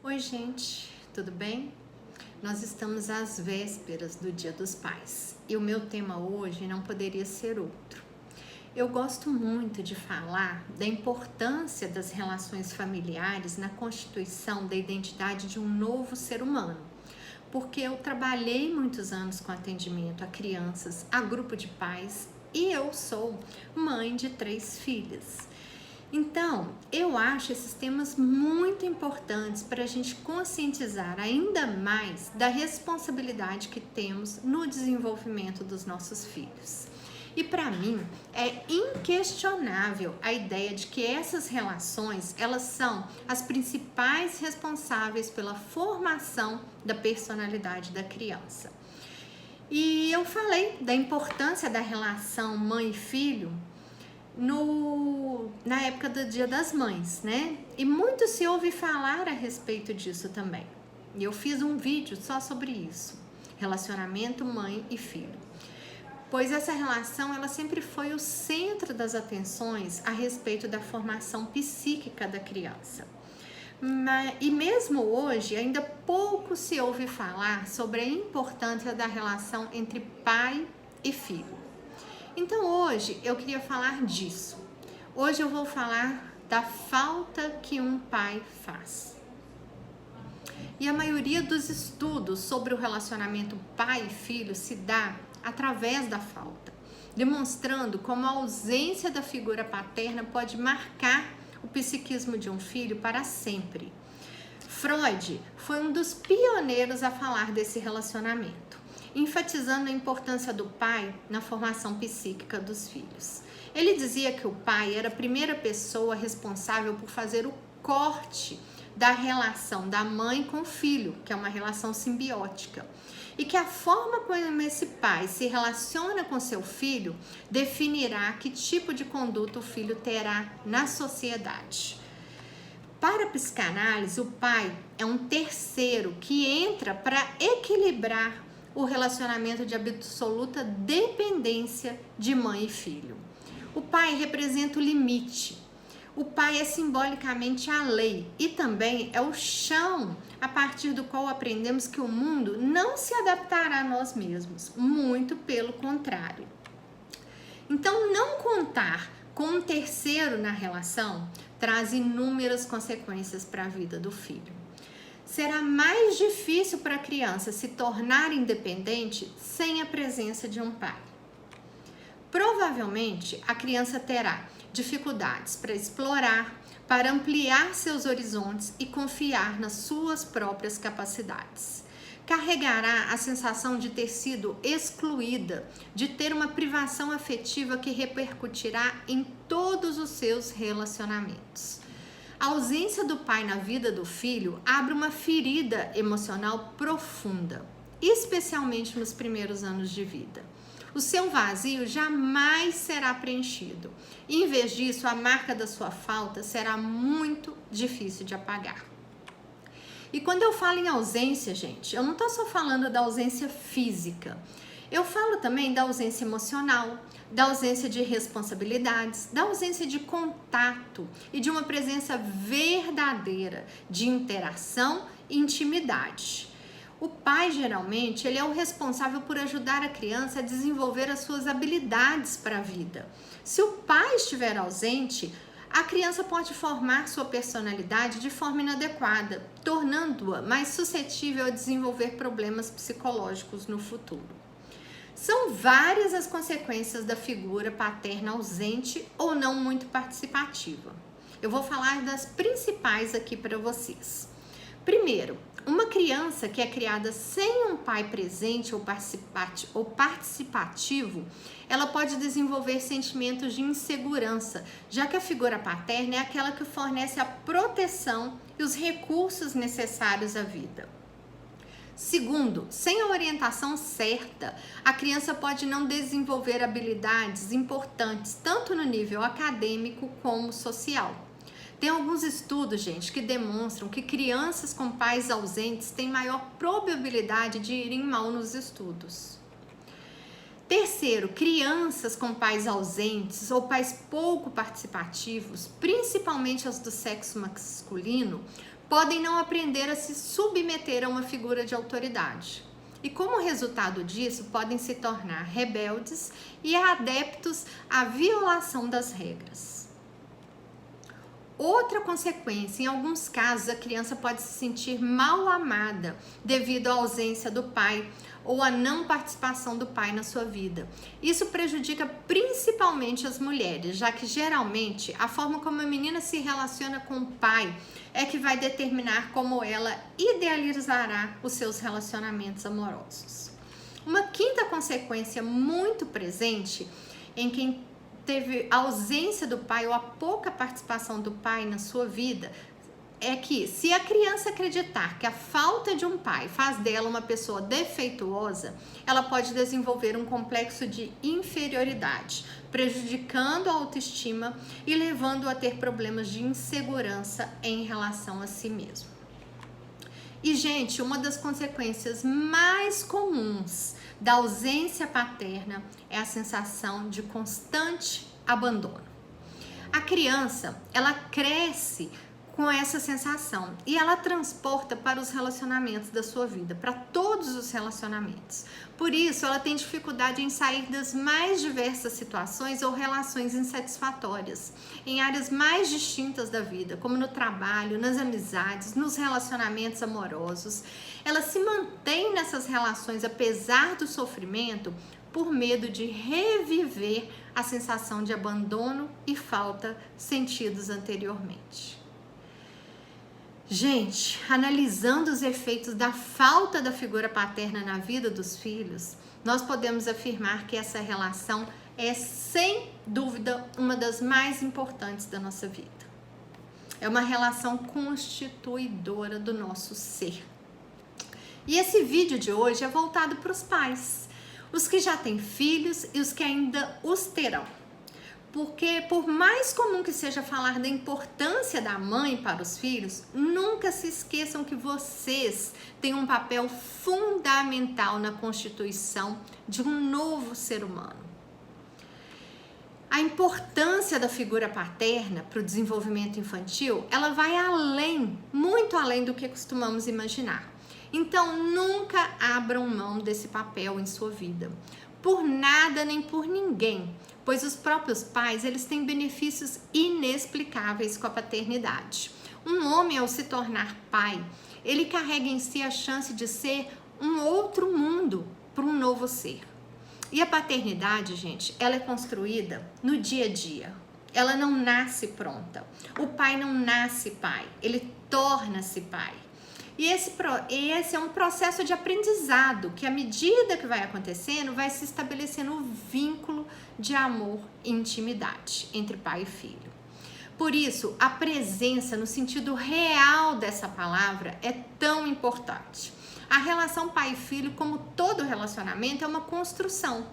Oi, gente, tudo bem? Nós estamos às vésperas do Dia dos Pais e o meu tema hoje não poderia ser outro. Eu gosto muito de falar da importância das relações familiares na constituição da identidade de um novo ser humano, porque eu trabalhei muitos anos com atendimento a crianças, a grupo de pais e eu sou mãe de 3 filhas. Então, eu acho esses temas muito importantes para a gente conscientizar ainda mais da responsabilidade que temos no desenvolvimento dos nossos filhos. E para mim, é inquestionável a ideia de que essas relações, elas são as principais responsáveis pela formação da personalidade da criança. E eu falei da importância da relação mãe e filho na época do Dia das Mães, né? E muito se ouve falar a respeito disso também. E eu fiz um vídeo só sobre isso, relacionamento mãe e filho. Pois essa relação, ela sempre foi o centro das atenções a respeito da formação psíquica da criança. E mesmo hoje, ainda pouco se ouve falar sobre a importância da relação entre pai e filho. Então hoje eu queria falar disso. Hoje eu vou falar da falta que um pai faz. E a maioria dos estudos sobre o relacionamento pai e filho se dá através da falta, demonstrando como a ausência da figura paterna pode marcar o psiquismo de um filho para sempre. Freud foi um dos pioneiros a falar desse relacionamento, enfatizando a importância do pai na formação psíquica dos filhos. Ele dizia que o pai era a primeira pessoa responsável por fazer o corte da relação da mãe com o filho, que é uma relação simbiótica, e que a forma como esse pai se relaciona com seu filho definirá que tipo de conduta o filho terá na sociedade. Para a psicanálise, o pai é um terceiro que entra para equilibrar o relacionamento de absoluta dependência de mãe e filho. O pai representa o limite. O pai é simbolicamente a lei e também é o chão a partir do qual aprendemos que o mundo não se adaptará a nós mesmos, muito pelo contrário. Então, não contar com um terceiro na relação traz inúmeras consequências para a vida do filho. Será mais difícil para a criança se tornar independente sem a presença de um pai. Provavelmente, a criança terá dificuldades para explorar, para ampliar seus horizontes e confiar nas suas próprias capacidades. Carregará a sensação de ter sido excluída, de ter uma privação afetiva que repercutirá em todos os seus relacionamentos. A ausência do pai na vida do filho abre uma ferida emocional profunda, especialmente nos primeiros anos de vida. O seu vazio jamais será preenchido. Em vez disso, a marca da sua falta será muito difícil de apagar. E quando eu falo em ausência, gente, eu não estou só falando da ausência física. Eu falo também da ausência emocional, da ausência de responsabilidades, da ausência de contato e de uma presença verdadeira de interação e intimidade. O pai, geralmente, ele é o responsável por ajudar a criança a desenvolver as suas habilidades para a vida. Se o pai estiver ausente, a criança pode formar sua personalidade de forma inadequada, tornando-a mais suscetível a desenvolver problemas psicológicos no futuro. São várias as consequências da figura paterna ausente ou não muito participativa. Eu vou falar das principais aqui para vocês. Primeiro, uma criança que é criada sem um pai presente ou participativo, ela pode desenvolver sentimentos de insegurança, já que a figura paterna é aquela que fornece a proteção e os recursos necessários à vida. Segundo, sem a orientação certa, a criança pode não desenvolver habilidades importantes, tanto no nível acadêmico como social. Tem alguns estudos, gente, que demonstram que crianças com pais ausentes têm maior probabilidade de irem mal nos estudos. Terceiro, crianças com pais ausentes ou pais pouco participativos, principalmente as do sexo masculino, podem não aprender a se submeter a uma figura de autoridade. E como resultado disso, podem se tornar rebeldes e adeptos à violação das regras. Outra consequência, em alguns casos, a criança pode se sentir mal amada devido à ausência do pai ou à não participação do pai na sua vida. Isso prejudica principalmente as mulheres, já que geralmente a forma como a menina se relaciona com o pai é que vai determinar como ela idealizará os seus relacionamentos amorosos. Uma quinta consequência muito presente em quem teve a ausência do pai ou a pouca participação do pai na sua vida é que, se a criança acreditar que a falta de um pai faz dela uma pessoa defeituosa, ela pode desenvolver um complexo de inferioridade, prejudicando a autoestima e levando a ter problemas de insegurança em relação a si mesmo. E, gente, uma das consequências mais comuns da ausência paterna é a sensação de constante abandono. A criança, ela cresce com essa sensação e ela transporta para os relacionamentos da sua vida, para todos os relacionamentos. Por isso, ela tem dificuldade em sair das mais diversas situações ou relações insatisfatórias, em áreas mais distintas da vida, como no trabalho, nas amizades, nos relacionamentos amorosos. Ela se mantém nessas relações apesar do sofrimento, por medo de reviver a sensação de abandono e falta sentidos anteriormente. Gente, analisando os efeitos da falta da figura paterna na vida dos filhos, nós podemos afirmar que essa relação é, sem dúvida, uma das mais importantes da nossa vida. É uma relação constituidora do nosso ser. E esse vídeo de hoje é voltado para os pais, os que já têm filhos e os que ainda os terão. Porque, por mais comum que seja falar da importância da mãe para os filhos, nunca se esqueçam que vocês têm um papel fundamental na constituição de um novo ser humano. A importância da figura paterna para o desenvolvimento infantil, ela vai além, muito além do que costumamos imaginar. Então, nunca abram mão desse papel em sua vida, por nada nem por ninguém, pois os próprios pais, eles têm benefícios inexplicáveis com a paternidade. Um homem, ao se tornar pai, ele carrega em si a chance de ser um outro mundo para um novo ser. E a paternidade, gente, ela é construída no dia a dia. Ela não nasce pronta. O pai não nasce pai, ele torna-se pai. E esse é um processo de aprendizado, que à medida que vai acontecendo, vai se estabelecendo um vínculo de amor e intimidade entre pai e filho. Por isso, a presença no sentido real dessa palavra é tão importante. A relação pai e filho, como todo relacionamento, é uma construção.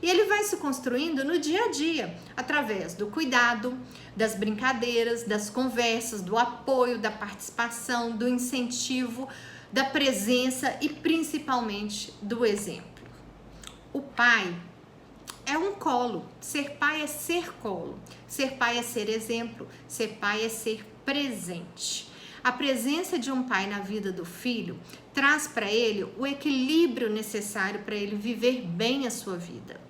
E ele vai se construindo no dia a dia, através do cuidado, das brincadeiras, das conversas, do apoio, da participação, do incentivo, da presença e principalmente do exemplo. O pai é um colo, ser pai é ser colo, ser pai é ser exemplo, ser pai é ser presente. A presença de um pai na vida do filho traz para ele o equilíbrio necessário para ele viver bem a sua vida.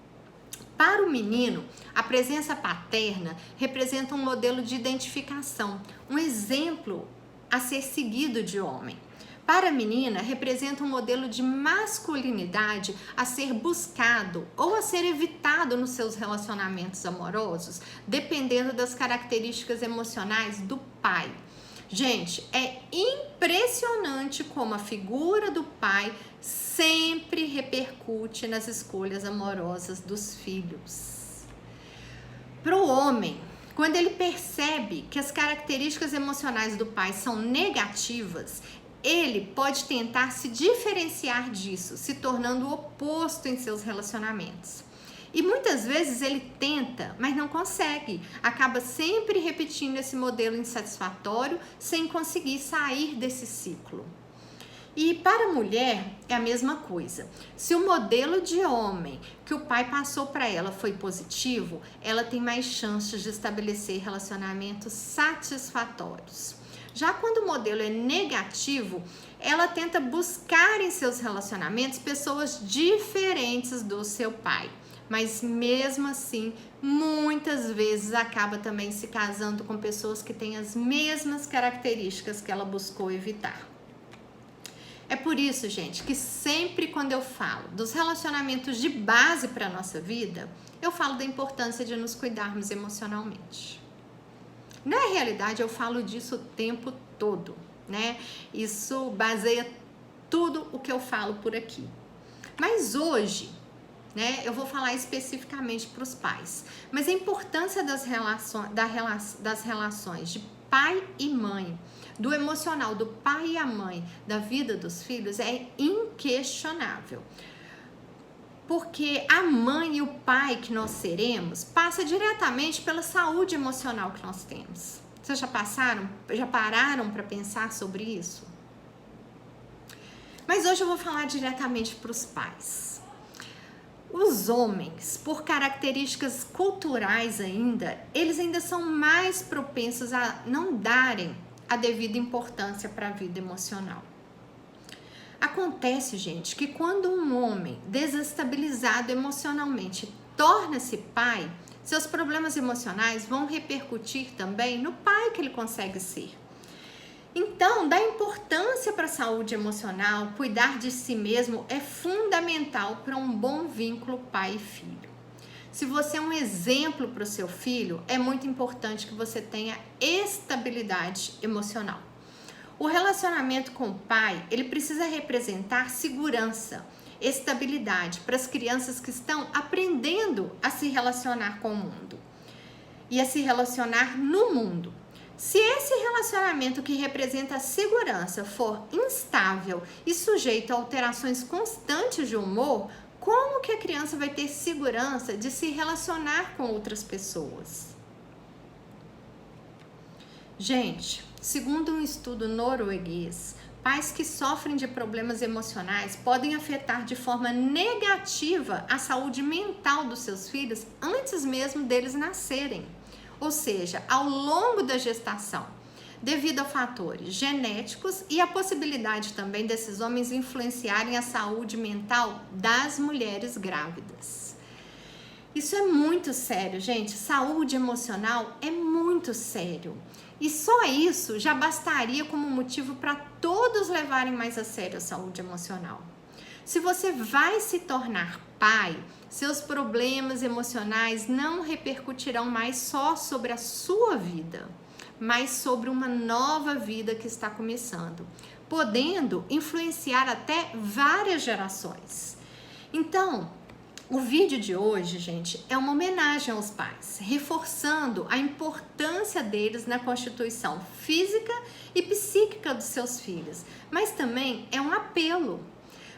Para o menino, a presença paterna representa um modelo de identificação, um exemplo a ser seguido de homem. Para a menina, representa um modelo de masculinidade a ser buscado ou a ser evitado nos seus relacionamentos amorosos, dependendo das características emocionais do pai. Gente, é impressionante como a figura do pai sempre repercute nas escolhas amorosas dos filhos. Para o homem, quando ele percebe que as características emocionais do pai são negativas, ele pode tentar se diferenciar disso, se tornando o oposto em seus relacionamentos. E muitas vezes ele tenta, mas não consegue. Acaba sempre repetindo esse modelo insatisfatório sem conseguir sair desse ciclo. E para a mulher é a mesma coisa. Se o modelo de homem que o pai passou para ela foi positivo, ela tem mais chances de estabelecer relacionamentos satisfatórios. Já quando o modelo é negativo, ela tenta buscar em seus relacionamentos pessoas diferentes do seu pai. Mas mesmo assim, muitas vezes acaba também se casando com pessoas que têm as mesmas características que ela buscou evitar. É por isso, gente, que sempre quando eu falo dos relacionamentos de base para a nossa vida, eu falo da importância de nos cuidarmos emocionalmente. Na realidade, eu falo disso o tempo todo, né? Isso baseia tudo o que eu falo por aqui. Mas hoje, né, eu vou falar especificamente para os pais. Mas a importância das relações de pai e mãe, do emocional do pai e a mãe, da vida dos filhos, é inquestionável. Porque a mãe e o pai que nós seremos passa diretamente pela saúde emocional que nós temos. Vocês já pararam para pensar sobre isso? Mas hoje eu vou falar diretamente para os pais. Os homens, por características culturais eles ainda são mais propensos a não darem a devida importância para a vida emocional. Acontece, gente, que quando um homem desestabilizado emocionalmente torna-se pai, seus problemas emocionais vão repercutir também no pai que ele consegue ser. Então, dar importância para a saúde emocional, cuidar de si mesmo é fundamental para um bom vínculo pai e filho. Se você é um exemplo para o seu filho, é muito importante que você tenha estabilidade emocional. O relacionamento com o pai, ele precisa representar segurança, estabilidade para as crianças que estão aprendendo a se relacionar com o mundo e a se relacionar no mundo. Se esse relacionamento que representa a segurança for instável e sujeito a alterações constantes de humor, como que a criança vai ter segurança de se relacionar com outras pessoas? Gente, segundo um estudo norueguês, pais que sofrem de problemas emocionais podem afetar de forma negativa a saúde mental dos seus filhos antes mesmo deles nascerem. Ou seja, ao longo da gestação, devido a fatores genéticos e a possibilidade também desses homens influenciarem a saúde mental das mulheres grávidas. Isso é muito sério, gente. Saúde emocional é muito sério. E só isso já bastaria como motivo para todos levarem mais a sério a saúde emocional. Se você vai se tornar pai, seus problemas emocionais não repercutirão mais só sobre a sua vida, mas sobre uma nova vida que está começando, podendo influenciar até várias gerações. Então, o vídeo de hoje, gente, é uma homenagem aos pais, reforçando a importância deles na constituição física e psíquica dos seus filhos, mas também é um apelo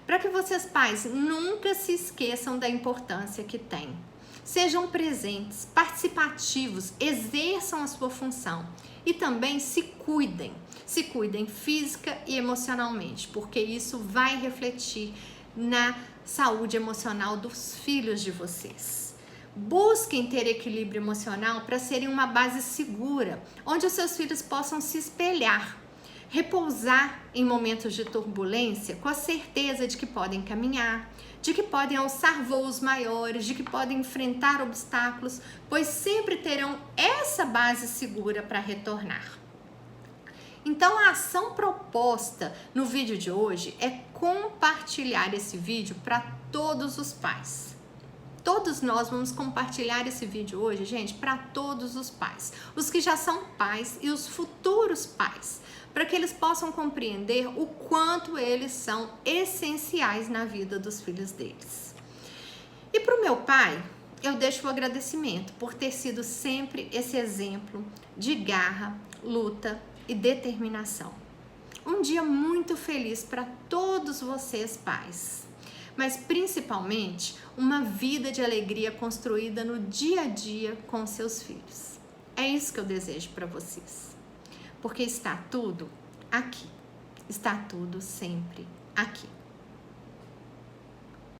para que vocês, pais, nunca se esqueçam da importância que tem. Sejam presentes, participativos, exerçam a sua função e também se cuidem física e emocionalmente, porque isso vai refletir na saúde emocional dos filhos de vocês. Busquem ter equilíbrio emocional para serem uma base segura, onde os seus filhos possam se espelhar, repousar em momentos de turbulência com a certeza de que podem caminhar, de que podem alçar voos maiores, de que podem enfrentar obstáculos, pois sempre terão essa base segura para retornar. Então, a ação proposta no vídeo de hoje é compartilhar esse vídeo para todos os pais. Todos nós vamos compartilhar esse vídeo hoje, gente, para todos os pais. Os que já são pais e os futuros pais, para que eles possam compreender o quanto eles são essenciais na vida dos filhos deles. E para o meu pai, eu deixo o agradecimento por ter sido sempre esse exemplo de garra, luta e determinação. Um dia muito feliz para todos vocês, pais, mas principalmente uma vida de alegria construída no dia a dia com seus filhos. É isso que eu desejo para vocês, porque está tudo aqui, está tudo sempre aqui.